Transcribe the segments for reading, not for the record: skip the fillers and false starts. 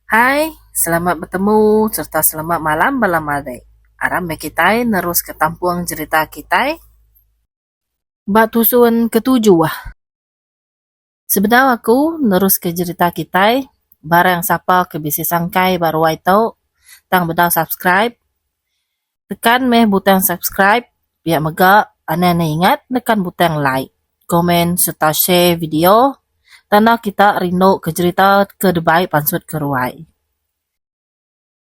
Hai, selamat bertemu serta selamat malam balamade. Aram me kitai nerus ke tampuang cerita kitai. Bak tusun ketujuh wah. Sebenarnya aku nerus ke cerita kitai. Barang siapa ke bisi sangkai baru ai tau. Tang bedal subscribe. Tekan meh butang subscribe. Biar megak ane ingat tekan butang like, komen serta share video. Tanah kita rindu ke cerita ke debai pansut ke ruai.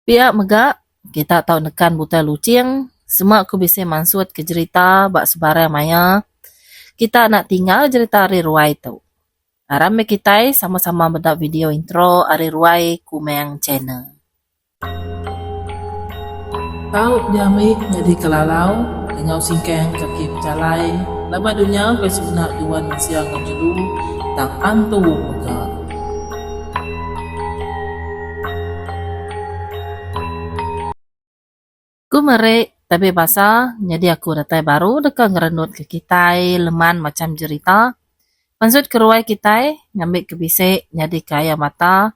Biar megak kita tahu nekan buta lucing, semua aku bisa mansut ke cerita bak sebarang maya. Kita nak tinggal cerita Ari Ruai tu. Aram kita sama-sama bedak video intro Ari Ruai Kumeng channel. Tahu diamik jadi kelalau, dengan singkeng kaki pejalai, lama dunia ke sebenar duan siang ngejulu, tak antu megak. Ku merek tapi bahasa jadi aku datai baru dekat ngerenut ke kitai leman macam cerita. Maksud keruai kitai ngambil ke bisik jadi kaya mata.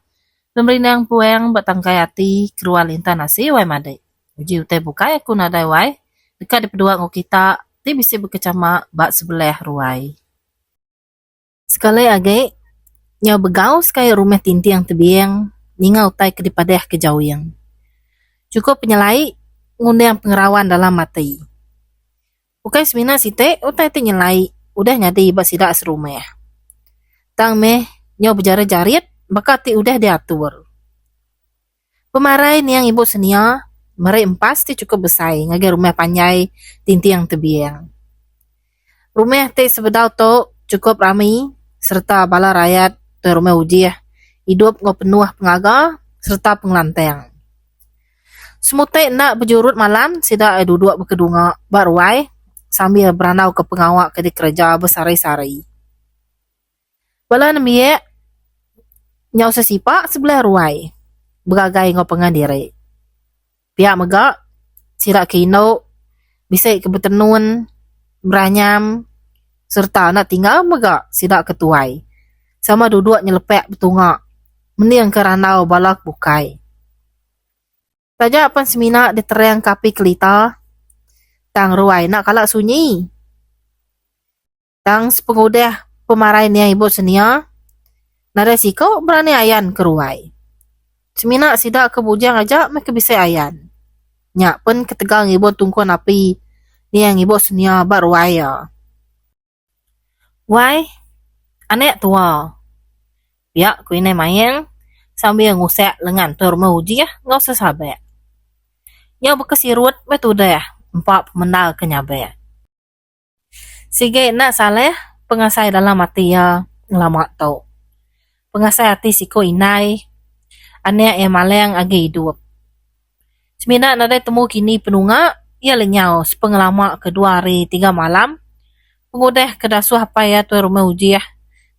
Pemberinang puang batangkai hati kerual intan nasi wai made. Uji utai bukai aku nadai wai. Dekat di pedua ngau kita ti bisi berkecama bak sebelah ruai. Sekali age nyau begau sekaya rumah tinti yang tebiang ninga utai ke dipadeh ke jauh yang. Cukup penyelai ngundang pengerawan dalam mati. Bukai semina site utai ti nyelai udah nyadi bak sidak serumah. Tang meh nyau berjara jarit bakat ti udah diatur. Pemarai ni yang ibu senia mereka empas ti cukup besar ngagai rumah panjai tinti yang tebiang. Rumah ti sebedau to cukup ramai serta bala rakyat tu rumah ujiah hidup ngau penuh pengaga serta pengelanteng. Semutai nak berjurut malam sida duduk berkedunga baruai sambil beranau ke pengawak ke di kerja bersari-sari. Bala nemiak nyau sesipak sebelah ruai beragai ngau pengandiri. Pihak megak sirak kino bisa ke betenun beranyam serta nak tinggal megak sidak ketuai sama duduk nyelepek betungak mending keranau balak bukai. Saja pan semina diterang kapi kelita tang ruai nak kalak sunyi. Tang sepengudah pemarai ni ibu senia nada siko berani ayan ke ruai. Semina sidak ke bujang aja mereka bisa ayan. Nyak pun ketegang ibu tungkuan api ni yang ibu senia bar ruai ya. Wai, anek tua. Biak ku ini mayang sambil ngusek lengan tur mau uji ya, ngau sesabek. Nyau berkesirut betul dah empat pemendal kenyabe. Sige nak saleh pengasai dalam hati ya ngelamak tau. Pengasai hati siko inai anek yang maleng agi hidup. Semina nada temu kini penunga ia lenyau sepengelamak kedua hari 3 malam. Pengudah kedasuh apa ya tu rumah uji ya.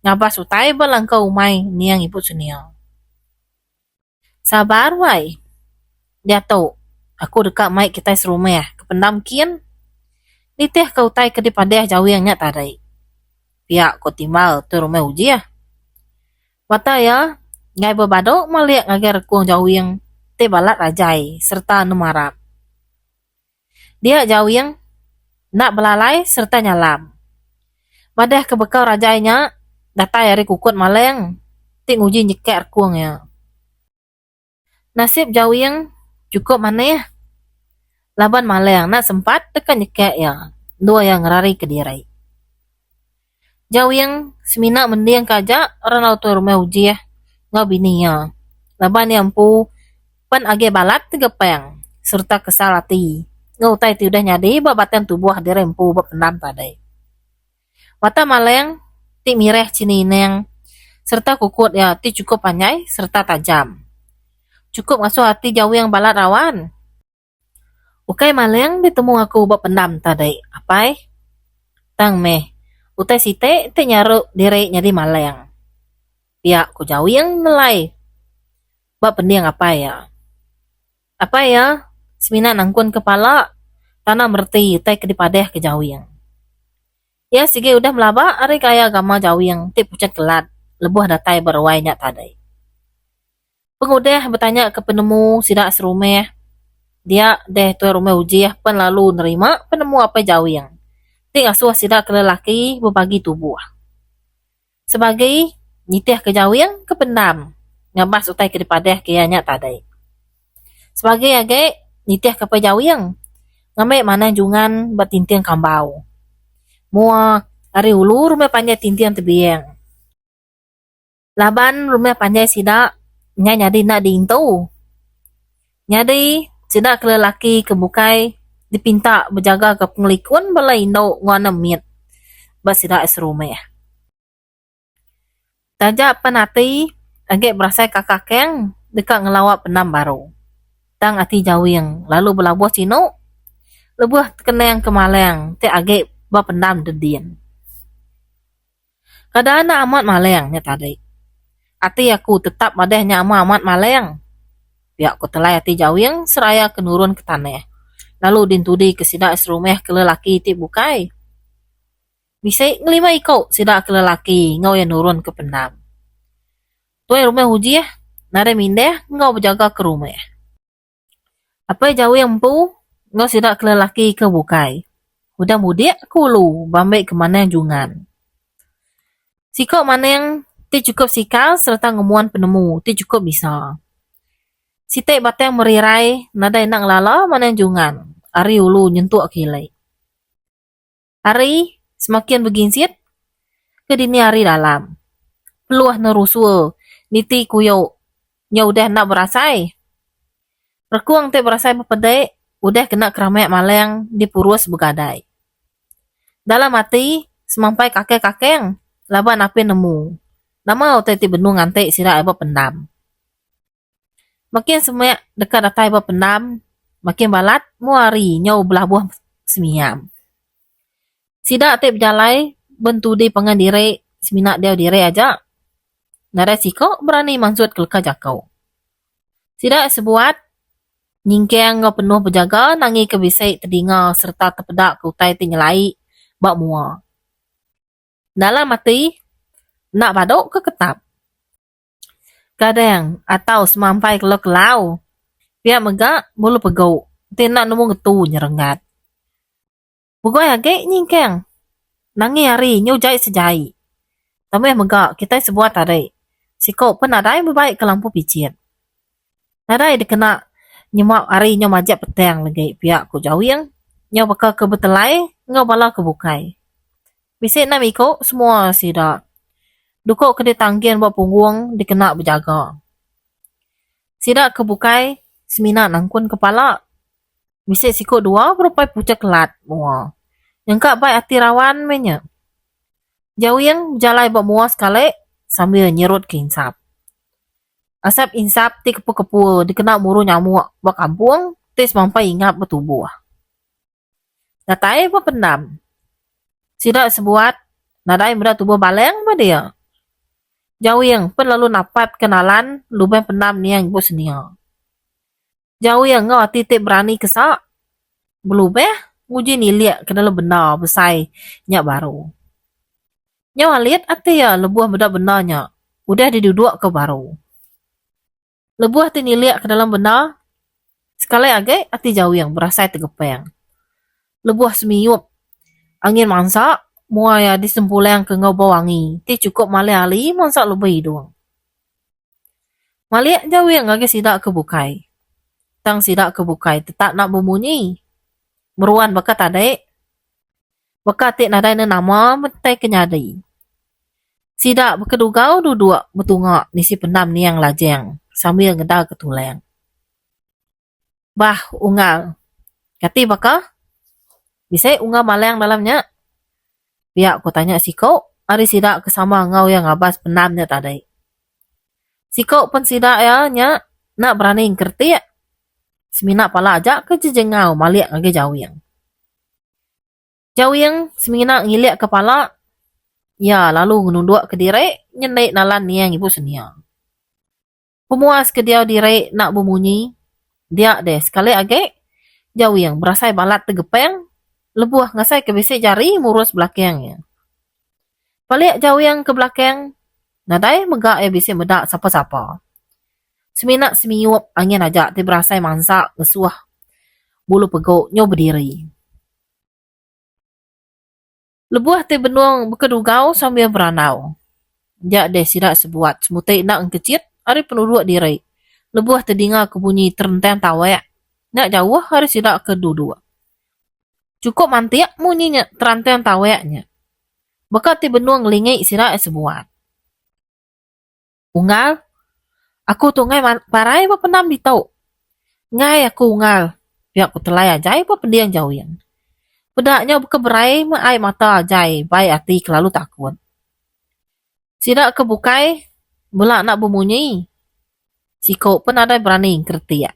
Ngabas utai balangkau umai ni yang ibu senia. Sabar wai. Dia tahu aku dekat mai kita serumah ya, kependam kian. Nitih kau tai ke dipadeh jauh yang nyak tadai. Pihak kau timbal tu rumah uji ya. Mata ya, ngai berbadok maliak ngagar kuang jauh yang te balat rajai serta numarap. Dia jauh yang nak belalai serta nyalam. Madah ke bekau rajainya datai hari kukut maleng. Ting uji nyekek kuang ya. Nasib jauh yang cukup mana ya? Laban maleng nak sempat tekan nyekek ya. Dua yang rari ke dirai. Jauh yang semina mendiang kajak ranau tu rumah uji ya. Ngau bini ya. Laban yang pu pan age balat tegepeng serta kesal hati. Ngau tai ti udah nyadi babatan tubuh dirempu bapendam tadai. Mata maleng ti mireh cini neng serta kukut ya ti cukup panjai serta tajam. Cukup ngasuh hati jauh yang balat rawan. Ukai maleng ditemu aku bapendam tadai. Apai? Tang meh. Utai site te nyaru direk nyadi maleng. Pihak ku jauh yang nelai. Bak pendiang apa ya? Apa ya? Semina nangkun kepala. Tanah merti utai ke dipadeh ke jauh yang. Ya sige udah melaba hari kaya agama jauh yang tip pucat kelat. Lebuh datai berwai nyak tadai. Pengudeh bertanya ke penemu sidak serumeh. Dia deh tuan rumah ujiah pen lalu nerima penemu apa jauh yang. Ting asuh sidak ke lelaki berbagi tubuh. Sebagai nitih ke jauh yang kependam. Ngabas utai ke depadeh kianya tadai. Sebagai agak nitih ke jauh yang. Ngambil mana jungan bertintiang kambau. Mua hari ulu rumah panjai tintiang tebiang. Laban rumah panjai sidak nyadi nak diintu. Nyadi sidak ke lelaki kebukai dipinta berjaga ke pengelikun balai indau ngana miet. Bas sidak serumah. Tajak penati agak berasai kakakeng dekat ngelawak penam baru. Tang ati jauh yang lalu belabuh cino. Lebuh kenang kemaleng te agak bapendam dedien. Kadang amat maleng nya tadi. Ati aku tetap madehnya amat maleng. Biak aku telai ati jauh yang seraya kenurun ke tanah. Lalu dintudi ke sidak serumah ke lelaki ti bukai. Bisa ngelima ikau sidak ke lelaki ngau yang nurun ke pendam. Tuai rumah huji nare mindeh ngau berjaga ke rumah. Apa jauh yang empu ngau sidak ke lelaki ke bukai. Udah mudik kulu bambek kemana jungan. Sikau mana yang ti cukup sikal serta ngemuan penemu ti cukup bisa. Sitek batang merirai nada enak lala mana jungan. Ari ulu nyentuh akilai. Hari semakin beginsit ke dini hari dalam. Peluah nerusul niti kuyo nya udah nak berasai. Rekuang te berasai bepedai udah kena keramai maleng di purus begadai. Dalam hati semampai kakek-kakek laban api nemu. Nama otai ti benung ngante sira eba pendam. Makin semuanya dekat datai eba pendam, makin balat muari nyau belah buah semiam. Sida te berjalai bentu di pengan diri seminak dia diri aja. Nada siko berani maksud kelka jakau. Sida sebuat nyingkeng ngau penuh berjaga nangi kebisai terdinga serta terpedak ke utai ti nyelai bak mua. Dalam mati nak badok ke ketap. Kadang atau semampai kelau-kelau. Pihak megak bulu pegau. Tina nemu ngetu nyerengat. Bugoi agak nyingkeng. Nangi hari nyujai sejai. Tapi megak kita sebuah tadi. Siko pun adai berbaik ke lampu picit. Adai dikena nyemak hari nyo majak petang lagi pihak ku jauh yang. Nyo bakal ke betelai ngau bala ke bukai. Bisik nak ikut semua sidak. Dukuk ke ditanggian buat punggung dikena berjaga. Sidak kebukai semina nangkun kepala. Bisik sikut dua berupai pucak kelat mua. Yang kak baik hati rawan menya. Jauh yang berjalai buat mua sekali sambil nyerut ke insap. Asap insap ti kepu-kepu dikena muru nyamuk buat kampung ti semampai ingat bertubuh. Natai buat pendam. Sidak sebuat nadai benda tubuh baleng apa dia? Jauh yang pun lalu napat kenalan lubang pendam ni yang ibu senia. Jauh yang ngau titik berani kesak. Belubeh nguji niliak ke dalam benda besai nyak baru. Nyawa lihat ati ya lebuah benda-bendanya. Udah diduduk ke baru. Lebuah ti niliak ke dalam benda. Sekali agak ati jauh yang berasai tegepeng. Lebuah semiyup. Angin mansak. Mua ya disempuleng ke ngau bawangi. Ti cukup mali-ali mansak lebih hidung. Maliak jauh yang agak sidak ke bukai. Tang sidak ke bukai tetap nak berbunyi. Meruan bakat adek. Bakat tik nadai nama mentai kenyadai. Sidak berkedugau duduk betungak nisi pendam ni yang lajeng. Sambil ngedal ketuleng. Bah ungal. Kati bakal? Bisa ungal maleng dalamnya. Biar aku tanya siko. Hari sidak kesama ngau yang ngabas pendamnya tadi. Siko pun sidak ya nya. Nak berani ngerti ya. Seminak pala aja ke jejengau maliak lagi jauh yang. Jauh yang seminak ngiliak kepala. Ya lalu nunduk ke diri. Nyenaik nalan ni yang ibu senia. Pemuas ke dia diri nak bemunyi. Dia deh sekali agak. Jauh yang berasai balat tegepeng. Lebuah ngasai ke bisik jari murus belakangnya. Balik jauh yang ke belakang. Nadai megak ya bisik medak siapa-siapa. Seminak semiup angin aja ti berasai mangsa ngesuah bulu pegok nyo berdiri. Lebuah ti benuang bekedugau sambil beranau. Jak deh sidak sebuat semutai nak engkecit hari penduduk diri. Lebuah terdengar kebunyi terentang tawek. Nak jauh hari sidak kedua-dua. Cukup mantiak munyinya terantang taweknya. Bekat ti benuang ngelingai sidak sebuat. Ungal, aku tu ngai parai apa pendam di tau. Ngai aku ungal. Biar aku telai ajai apa pendiang jauh yang. Pedaknya keberai ai mata ajai, baik hati kelalu takut. Sidak kebukai, belak nak bemunyi. Siko pun ada berani kerti ya.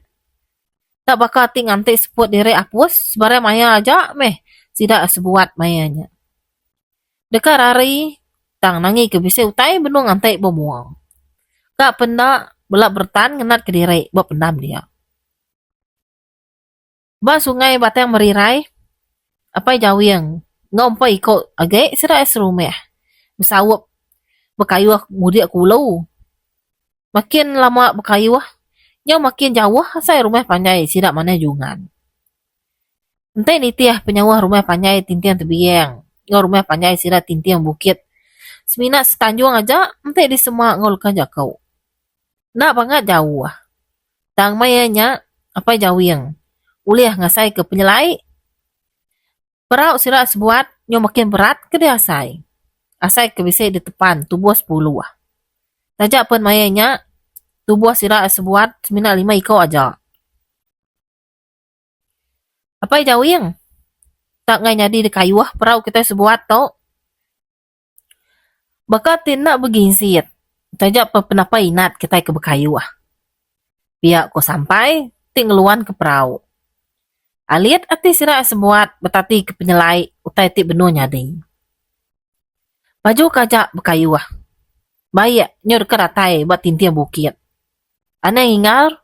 Tak bakal ting antik seput diri apus, sebarang maya aja meh. Sidak sebuat mayanya. Dekat hari, tang nangi ke bisa utai benung antik bemuang. Kak penda belak bertan ngenat ke diri, buat pendam dia. Ba sungai batang merirai, apa jauh yang ngompa ikut agak sidak serumeh. Bersawap berkayuh mudik kulau. Makin lama berkayuh, yang makin jauh saya rumah panjai sidak mana jungan. Entah ni tiah penyawah rumah panjai tintiang tebiang. Ngau rumah panjai sidak tintiang bukit. Seminat setanjung aja, entah di semua ngolkan jakau. Nak banget jauh. Tang mayanya, apa jauh yang. Uliah ngasai ke penyelai. Perau sidak sebuat, yang makin berat ke dia asai. Asai ke bisa di depan, tubuh 10. Tajak pun mayanya, tubuh sidak sebuat, seminat 5 ikau aja. Apa jauh yang? Tak ngai jadi di kayuah perau kita sebuat tau. Bakal tindak beginsit. Tajak penapa inat kita ke berkayuah. Biar ko sampai, ting ngeluan ke perau. Aliat ati sirak sebuat betati ke penyelai utai ti benuh nyading. Baju kajak berkayuah. Bayak nyor ke ratai buat tintiang bukit. Aneh ingar,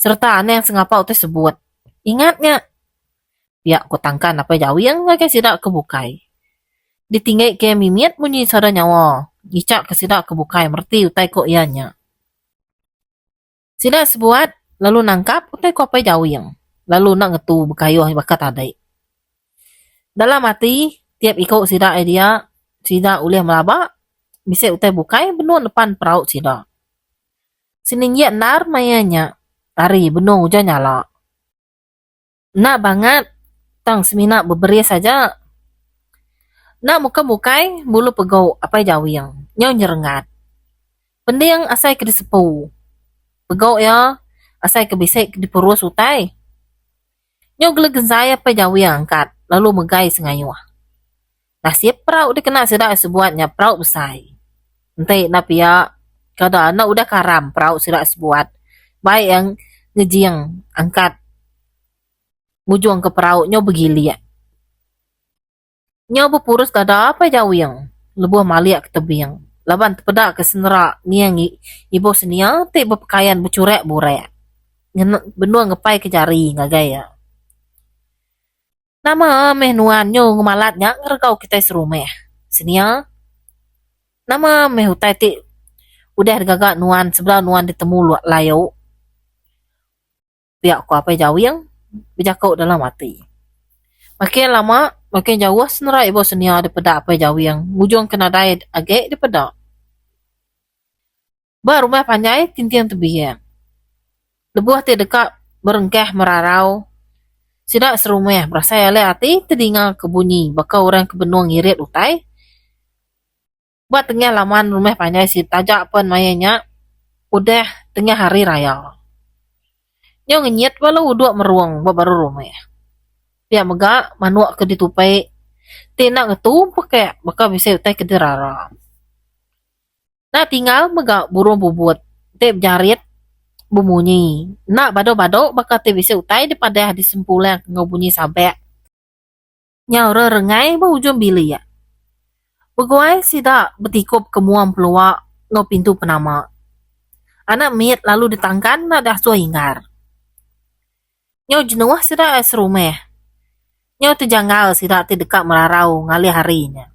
serta aneh yang sengapa utai sebut. Ingatnya, biar ko tangkan apa jauh yang ngake sidak kebukai. Ditinggai ke mimit munyi sada nyawa. Ngicak ke sidak kebukai merti utai ko ianya. Sidak sebuat, lalu nangkap utai ko apa jauh yang. Lalu nak ngetu berkayuh bakat adai. Dalam hati, tiap ikut sidak dia, sidak ulih melabak, bisa utai bukai benuh depan peraut sidak. Siningnya nar mayanya, hari benuh hujan nyala. Nak banget, tang semina beberia saja. Nak muka-mukai, bulu pegau apa jauh yang, nyau nyerengat. Pendiang asai ke disepu. Pegau ya, asai ke bisik di perus utai. Nyau geleg saya apa jauh yang angkat, lalu megai sengayuah. Nasib peraut dikena sidak sebuatnya peraut besai. Entah napia, kada anak udah karam peraut sidak sebuat. Baik yang ngejiang angkat mujung ke peraut nyau begili ya. Nyau berpurus kada apa jauh yang, lebuh maliak ke tebing. Laban tepedak ke senera niang ibu senia, tik berpakaian bercurek burek. Benua ngepai ke jari ngagaya. Nama meh nuan nyo ngemalatnya ngergau kita serumeh. Senia. Nama meh hutai ti udah gagak nuan sebelah nuan ditemu layo. Biak ko apa jauh yang bijakau dalam hati. Makin lama makin jauh senera ibu senia daripada apa jauh yang mujung kena dai agak daripada. Ba rumah panjai tintiang tebiang. Lebuah ti dekat berengkeh merarau. Sidak serumeh berasa ale hati terdengar kebunyi bakal orang kebenuang ngirit utai. Buat tengah laman rumah panjai si tajak pun mayanya udah tengah hari raya. Nyo ngenyit walau uduk meruang baru rumah. Biar megak manuak ke ditupai. Tina ngetu pakai bakal bisa utai ke dirara. Nah tinggal megak burung bubut. Tip jarit bemunyi. Nak bado-bado bakal te bisa utai daripada di sempulan ngebunyi sampai. Nyaura rengai ba ujung bili ya. Beguai sidak betikup kemuam peluak no pintu penama. Anak miet lalu ditangkan nak dah sua hingar. Nyau jenuah sidak serumeh. Nyau terjanggal sidak ti dekat merarau ngali harinya.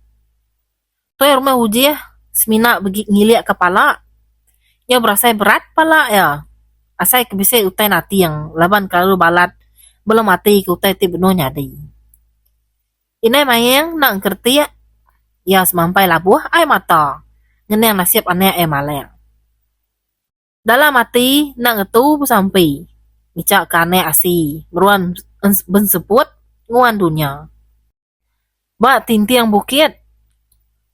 Toy rumah uji semina ngiliak kepala. Nyau berasa berat pala ya. Asai kebise utai natiang, laban kalau balat belum mati ke utai ti beno nyadi. Inai mayang nang kerti ya semampai labuh ai mata. Ngeneng nasib ane ai maleng. Dalam mati nang etu sampai. Micak kane asi, meruan benseput nguan dunia. Ba tintiang bukit.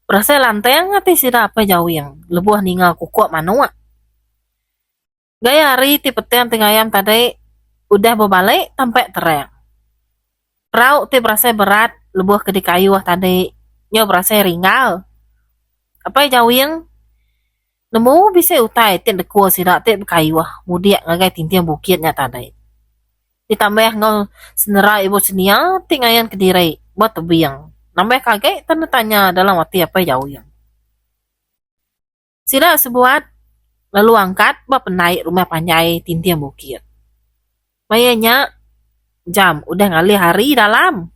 Berasa lanteng ngati sida apa jauh yang lebuh ningal kukuak manua. Gaya hari ti peteng tingayam tadi udah berbalik sampai terang. Perahu ti berasa berat lebuh ke di kayu tadi nyo berasa ringal. Apa jauh yang nemu bisa utai ti dekuo sida ti kayu mudiak ngagai tintiang bukitnya tadi. Ditambah ngol senera ibu senia tingayan kediri buat tebiang. Nambah kaget tanda tanya dalam hati apa jauh yang. Sida sebuat lalu angkat bap naik rumah panjai tintiang bukit. Mayanya jam udah ngali hari dalam.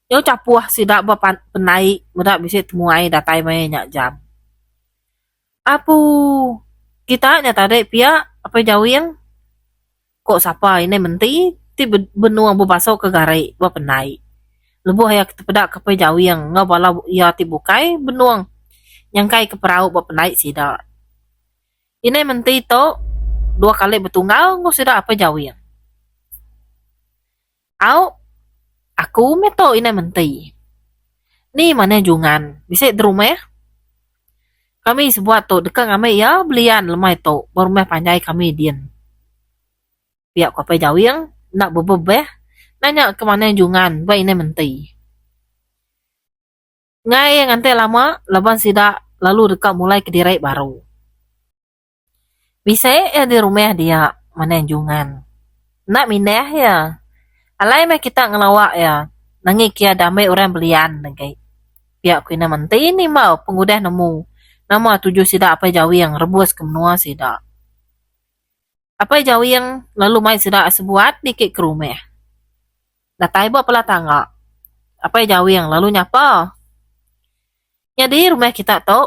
Yo capuah sida bap penaik mudah bisa temuai datai mayanya jam. Apu kita nyata dek pia apa jauh yang kok siapa ini menti ti benuang berbasok ke garai bap naik. Lebuh ya kita pedak ke jauh yang ngabala ya ti bukai benuang yang kai ke perahu bap naik sida. Ini menti to dua kali betunggal ngos sida apa jauh yang. Au aku meto ini menti. Ni mana jungan bisa di rumah ya? Kami sebuat to dekat kami ya belian lemai to berumah panjai kami dian. Pihak apa jauh yang nak bebebeh nanya ke mana jungan ba ini menti. Ngai yang ante lama laban sida lalu dekat mulai ke dirai baru. Bisa ya di rumah dia mana jungan. Nak minah ya. Alai mah kita ngelawak ya. Nangi kia damai orang belian nangai. Pihak kuina menti ni mau pengudah nemu. Nama tujuh sida apa jauh yang rebus ke menua sida. Apa jauh yang lalu mai sida sebuat dikit ke rumah. Datai buat pela tangga. Apa jauh yang lalu nyapa. Jadi rumah kita tu.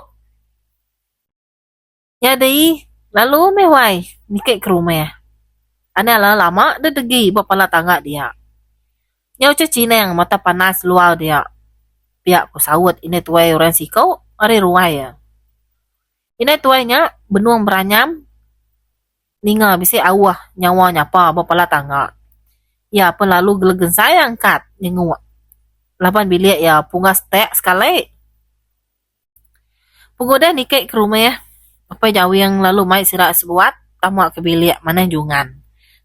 Jadi lalu mewai dikit ke rumah. Ane ala lama dia degi buat pela tangga dia. Nyau cecina yang mata panas luar dia. Pihak ku sawut ini tuai orang sikau ari ruai ya. Ini tuainya benuang beranyam ninga bisi awah nyawa nyapa bapala tangga. Ya pun lalu gelegen saya angkat nyenguak. Lapan bilik ya pungas tek sekali. Pengoda nikik ke rumah ya. Apa jauh yang lalu mai sirak sebuat tamak ke bilik mana jungan.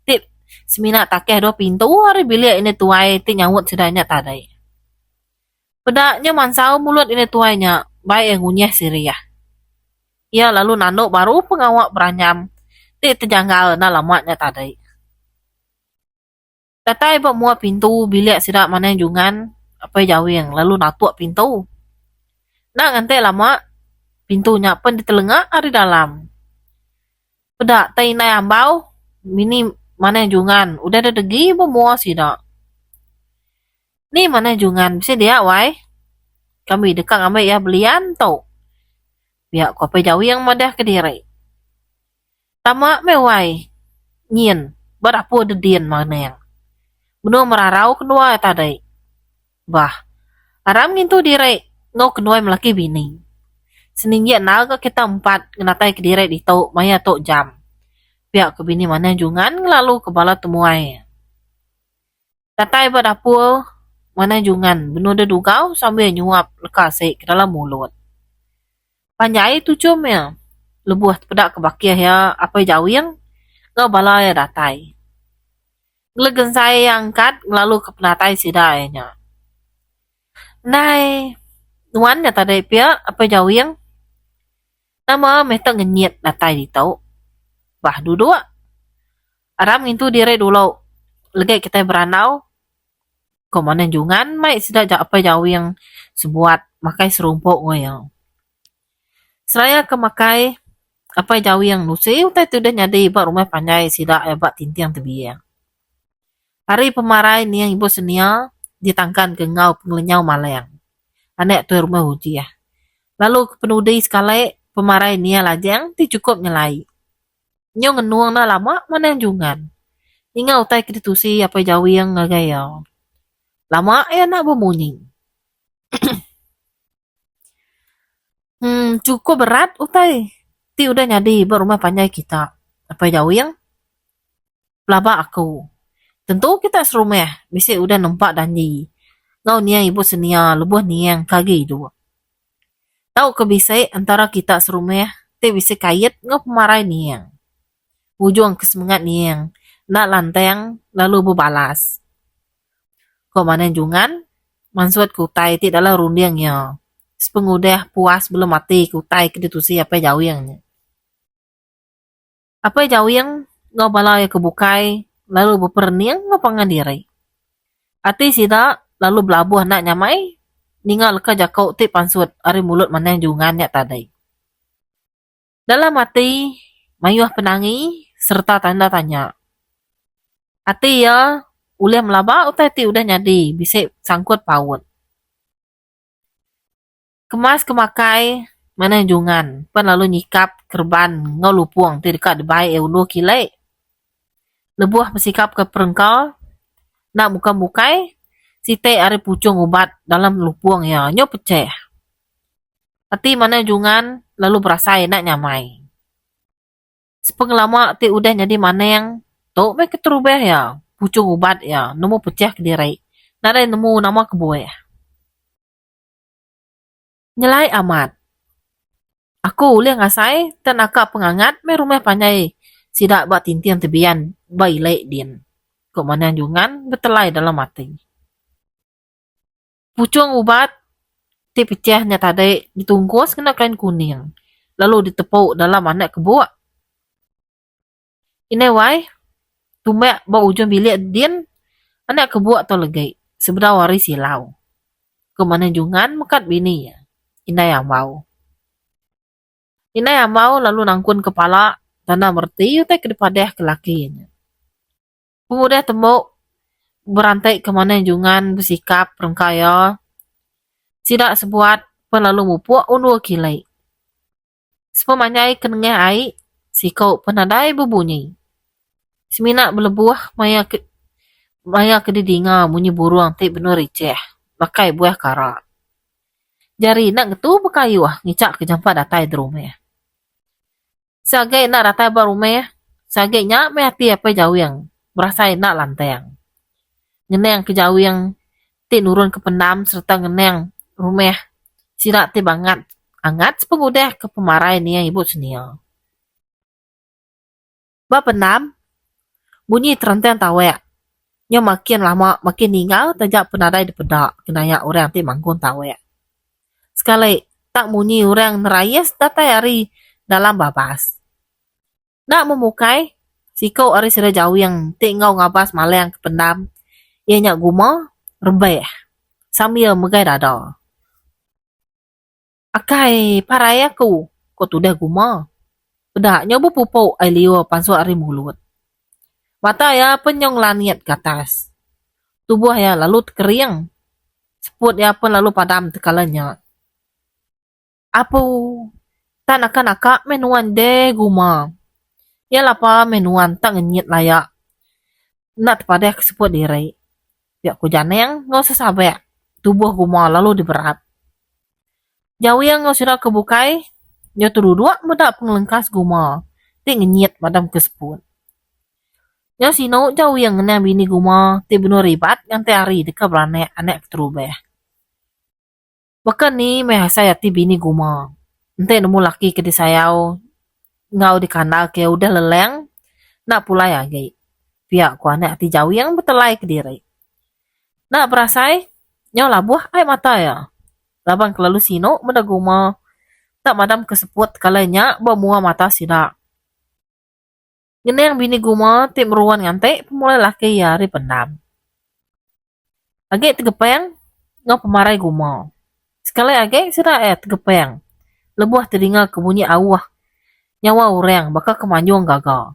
Tip semina takeh dua pintu hari bilik ini tuai ti nyawut sedanya tadai. Pedaknya mansau mulut ini tuainya baik yang ngunyah siriyah. Ya lalu nanduk baru pengawak beranyam. Ti terjanggal na lamatnya tadi. Tatai buat muat pintu bilik sidak mana jungan. Apa jauh yang lalu natuak pintu. Nak ngante lama pintunya pun ditelengak hari dalam. Pedak tai nai ambau. Mini mana jungan. Udah ada degi bermuat sidak. Ni mana jungan bisa dia wai. Kami dekat ambil ya belian tau. Biar kau jauh yang madah ke diri. Tama mewai. Nyin. Berapu dedian mana yang. Benuh merarau kedua tadi. Bah. Aram ngintu diri. Ngau kedua melaki bini. Seninggi nal ke kita empat. Ngenatai ke diri di tau. Maya tau jam. Biar ke bini mana jungan. Lalu ke bala temuai. Tatai berapu. Mana jungan. Benuh dedugau sambil nyuap lekasik ke dalam mulut. Panjai tu cumnya. Lebuh pedak kebakiah ya apa jauh yang ngau bala ya datai. Ngelegen saya yang angkat lalu ke penatai sidainya. Nai, nuan ya tadi pia apa jauh yang nama meta ngenyit datai di tau. Bah duduk. Aram itu diri dulu. Lagi kita beranau. Komanan jungan mai sida apa jauh yang sebuat makai serumpuk ngoyang. Seraya kemakai apa jauh yang nusi utai tu dah nyadi buat rumah pandai sida buat tintiang tebiang. Hari pemarai ni yang ibu senia ditangkan ke ngau penglenyau malayang. Anek tu rumah uji ya. Lalu penudi sekali pemarai ni lajang ti cukup nyelai. Nyo ngenuang na lama mana jungan. Inga utai keditusi apa jawi yang ngagaya. Lama ya nak bemuning. Cukup berat utai. Ti udah nyadi berumah panjai kita. Apa jawi yang pelaba aku. Tentu kita serumah. Bisa udah nampak danji. Ngau niang ibu senia lebuh niang kagi dua. Tahu kebisai antara kita serumah. Ti bisa kait ngau pemarai niang. Ujung kesemangat niang. Nak lanteng lalu berbalas. Kau mana jungan? Mansud kutai tidaklah rundiangnya. Sepengudah puas belum mati kutai keditusi apa jauh yangnya. Apa jauh yang ngau balai kebukai lalu berperniang ngapangan diri. Ati sida lalu belabuh nak nyamai ningal ke jakau ti pansut ari mulut mana jungan yak tadai. Dalam hati mayuh penangi serta tanda tanya. Ati ya uliah melaba utai ti udah nyadi bisa sangkut paut. Kemas kemakai mana jungan pan lalu nyikap kerban ngau lupuang ti dekat debai ulu kilai. Lebuah bersikap ke perengkal nak muka-mukai site ari pucung ubat dalam lupuang ya nyo pecah. Hati mana jungan lalu berasai nak nyamai. Sepenglama ti udah jadi mana yang tok me keterubah ya pucung ubat ya nemu pecah ke diri. Nada nemu nama kebuah. Nyelai amat. Aku uliah ngasai dan akak pengangat me rumah panjai sidak bak tintian tebian bailai din. Kok mana jungan betelai dalam mati. Pucung ubat ti pecahnya tadi ditungkus kena kain kuning. Lalu ditepuk dalam anak kebuak. Ini wai, tumbak bau ujung bilik din, anak kebuak to legai. Sebedah wari silau. Kemana jungan mekat bini ya. Ina yang mau. Ina yang mau lalu nangkun kepala tanda merti utai kedepadeh ke lakinya. Pemuda tembok berantai kemana jungan bersikap rengkaya. Sidak sebuat pelalu mupuk undur kilai. Sepemanyai kenengah ai, sikau penadai berbunyi. Seminak berlebuah maya kedidinga bunyi burung ti benar riceh. Pakai buah kara. Jari nak getu bekayuh ngicak ke jampa datai drumeh. Sagai nak datai barumeh, sagai nyak me hati apa jauh yang berasa nak lanteng. Ngeneng ke jauh yang ti nurun ke pendam serta ngeneng rumeh sirak ti bangat angat sepengudah ke pemarai ni yang ibu senia. Ba pendam bunyi terenteng tawek. Nya makin lama makin ninggal tajak penadai dipedak kenaya orang ti mangkun tawek. Sekali tak bunyi orang nerayas datai hari dalam babas. Nak memukai sikau ari sira jauh yang ti ngau ngabas maleng ke pendam. Ia nyak guma rebeh sambil megai dada. Akai parai aku kau tudah guma. Pedaknya bu pupuk ai liwa pansu ari mulut. Mata ya penyong laniat ke atas. Tubuh ya lalu kering. Seput ya pun lalu padam tekalanya. Apu tak nakak menuan de guma. Ya lapa menuan tak ngenyit layak. Nak tepada keseput diri. Ya ku janeng ngau sesabek. Tubuh guma lalu diberat. Jauh yang ngau sira kebukai. Ya tudua medak pengelengkas guma. Ti ngenyit madam keseput. Ya sino jauh yang ngena bini guma. Ti benar ribat ngantai hari deka beranek anek keterubah. Bahkan ni mehasa ya ti bini guma. Ente nemu laki ke disayau. Ngau dikandal ke udah leleng. Nak pula ya gay. Pihak ku anek ti jauh yang betelai ke diri. Nak berasai. Nyau labuh ai mata ya. Labang kelalu sino meda guma. Tak madam keseput kalanya bawa mata sidak. Ngeneng bini guma ti meruan ngantai pemulai laki ya hari pendam. Agak tegepeng ngau pemarai guma. Sekali agak sira tegepeng. Lebuah telinga kebunyi awah. Nyawa orang bakal kemanjung gagal.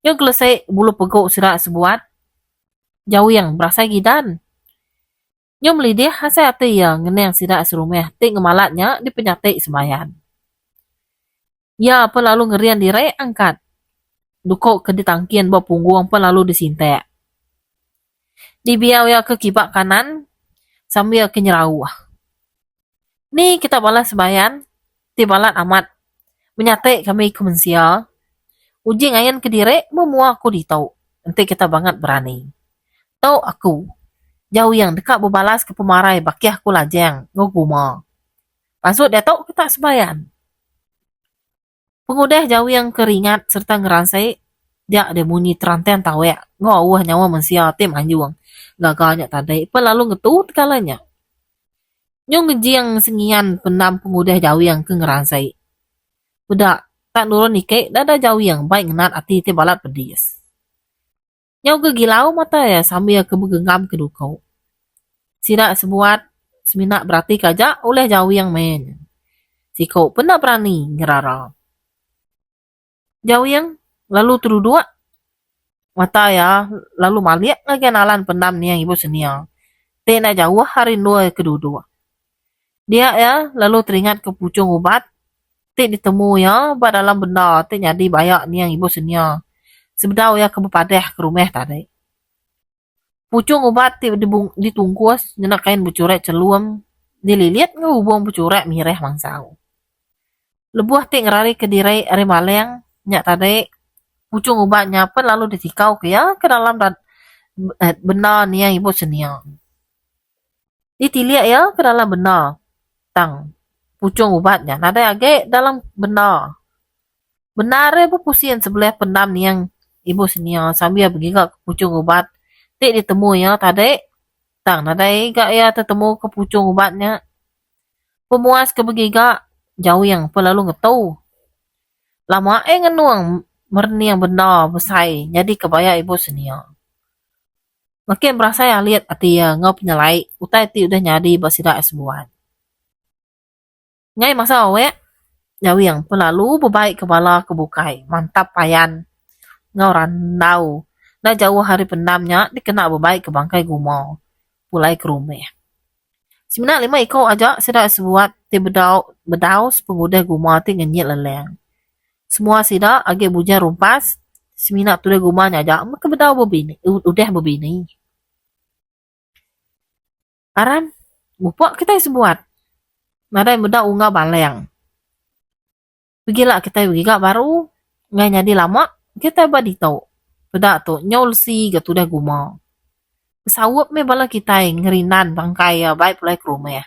Yang selesai bulu pegok sira sebuat. Jauh yang berasa gidan. Yang melidih hasa hati yang ngeneng sira serumah. Ti ngemalatnya di penyatik sembayan. Ya apa lalu ngerian diri angkat. dukok ke ditangkian bawa punggung pun lalu disintek. Dibiau ya ke kibak kanan sambil ke nyerau. Nih kita balas sebayan, ti balat amat. Menyate kami ke mensia. Uji ngayan ke direk, memua aku ditau. Nanti kita banget berani. Tau aku, jauh yang dekat berbalas ke pemarai bakiah ku lajeng, ngoguma. Pasut dia tau kita sebayan. Pengudah jauh yang keringat serta ngerasai, dia ada bunyi teranten tawek, ngawah nyawa mensia tim anjuang. Gagalnya tadai, pelalu ngetut kalanya. Nyong ngejiang sengian penam pengudah jauh yang ke ngerasai. Udah, tak nurun nike, dada jauh yang baik ngenat ati te balat pedis. Nyau kegilau mata ya sambil kebegenggam kedukau. Sidak sebuat, seminak berarti kajak oleh jauh yang main. Si kau pernah berani ngerara. Jauh yang lalu terudua. Mata ya, lalu maliak ngekenalan pendam ni yang ibu senia. Tena jauh hari dua kedua. Dia ya, lalu teringat ke pucung ubat. Tik ditemu ya, dalam benda, tik jadi bayak ni yang ibu senia. Sebedau ya ke bepadeh ke rumah tadi. Pucung ubat tik ditungkus, jenak kain bucurek celuam. Dililit ngehubung bucurek mireh mangsau. Lebuah tik ngerari ke dirai are maleng, nyak tadi. Pucung ubatnya pun lalu ditikau ke ya, ke dalam benda ni yang ibu senia. Ditiliak ya ke dalam benda. Tang pucung ubatnya nada age dalam benda. Benar ya pusian sebelah pendam ni yang ibu senia sambil bergigak ke pucung ubat. Tik ditemu ya tadi. Tang nada gak ya tertemu ke pucung ubatnya. Pemuas ke bergigak jauh yang pelalu ngetau. Lama ngenuang merni yang benda besai jadi kebaya ibu senia. Makin berasa ya lihat ati ya ngau penyelai utai ti udah nyadi basida es buat. Ngai masa awek jauh yang pelalu berbaik kepala kebukai mantap payan ngau randau dah jauh hari pendamnya dikena berbaik ke bangkai gumo pulai ke rumah. Sebenarnya 5 ekor aja sida sebuat ti bedau pengudah gumo ti ngenyit leleng. Semua sida age buja rumpas semina tu gumanya aja maka bedau bebini udah bebini. Aran bupok kita sebuat. Nada muda unga baleng. Pergilah kita pergi baru ngai nyadi lama kita badi tau. Pada tu nyol si gatu dah guma. Pesawat me bala kita ngerinan bangkai ya baik pulai ke rumah.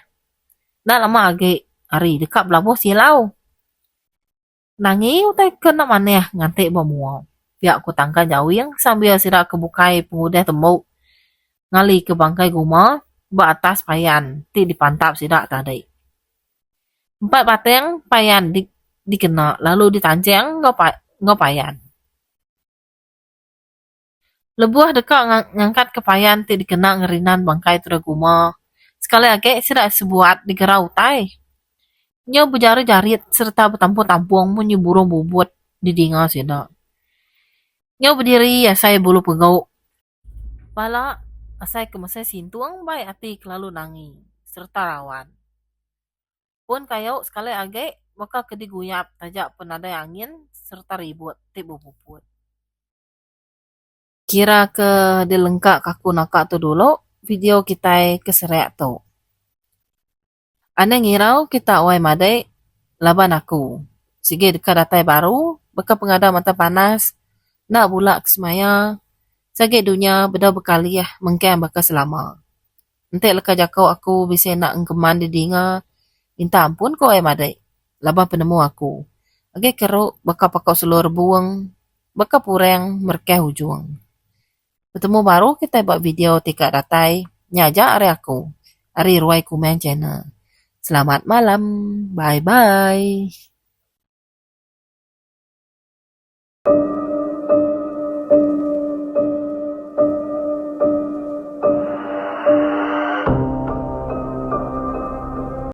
Dah lama age hari dekat belabo silau. Nangi utai kena mana ya ngantek bamuau. Pihak ku tangkan jauh yang sambil sirak kebukai pengudah tembok. Ngali ke bangkai guma ba atas payan ti dipantap sidak tadi. 4 batang payan dikena lalu ditancang ngau payan. Lebuah dekat ngangkat ke payan ti dikena ngerinan bangkai tu guma. Sekali lagi sidak sebuat digerau tai. Nyo berjari-jarit serta bertampung-tampung munyi burung bubut di dinga sidak. Nyo berdiri ya saya bulu pegau. Pala asai kemasai sintuang baik ati kelalu nangi serta rawan. Pun kayau sekali age maka kediguyap tajak penada angin serta ribut tibu puput. Kira ke dilengkak kaku nakak tu dulu video kita keserek tu. Ane ngirau kita awai madai laban aku. Sige dekat datai baru beka pengada mata panas nak bulak kesemaya. Sage dunia beda bekali ya mengkem baka selama. Entek leka jakau aku bisa nak engkeman di dinga. Minta ampun ko madai. Laban penemu aku. Age keruk baka pakau seluruh buang. Baka pureng merkeh hujung. Bertemu baru kita buat video tika datai. Nyaja hari aku. Hari ruai kumen channel. Selamat malam. Bye-bye.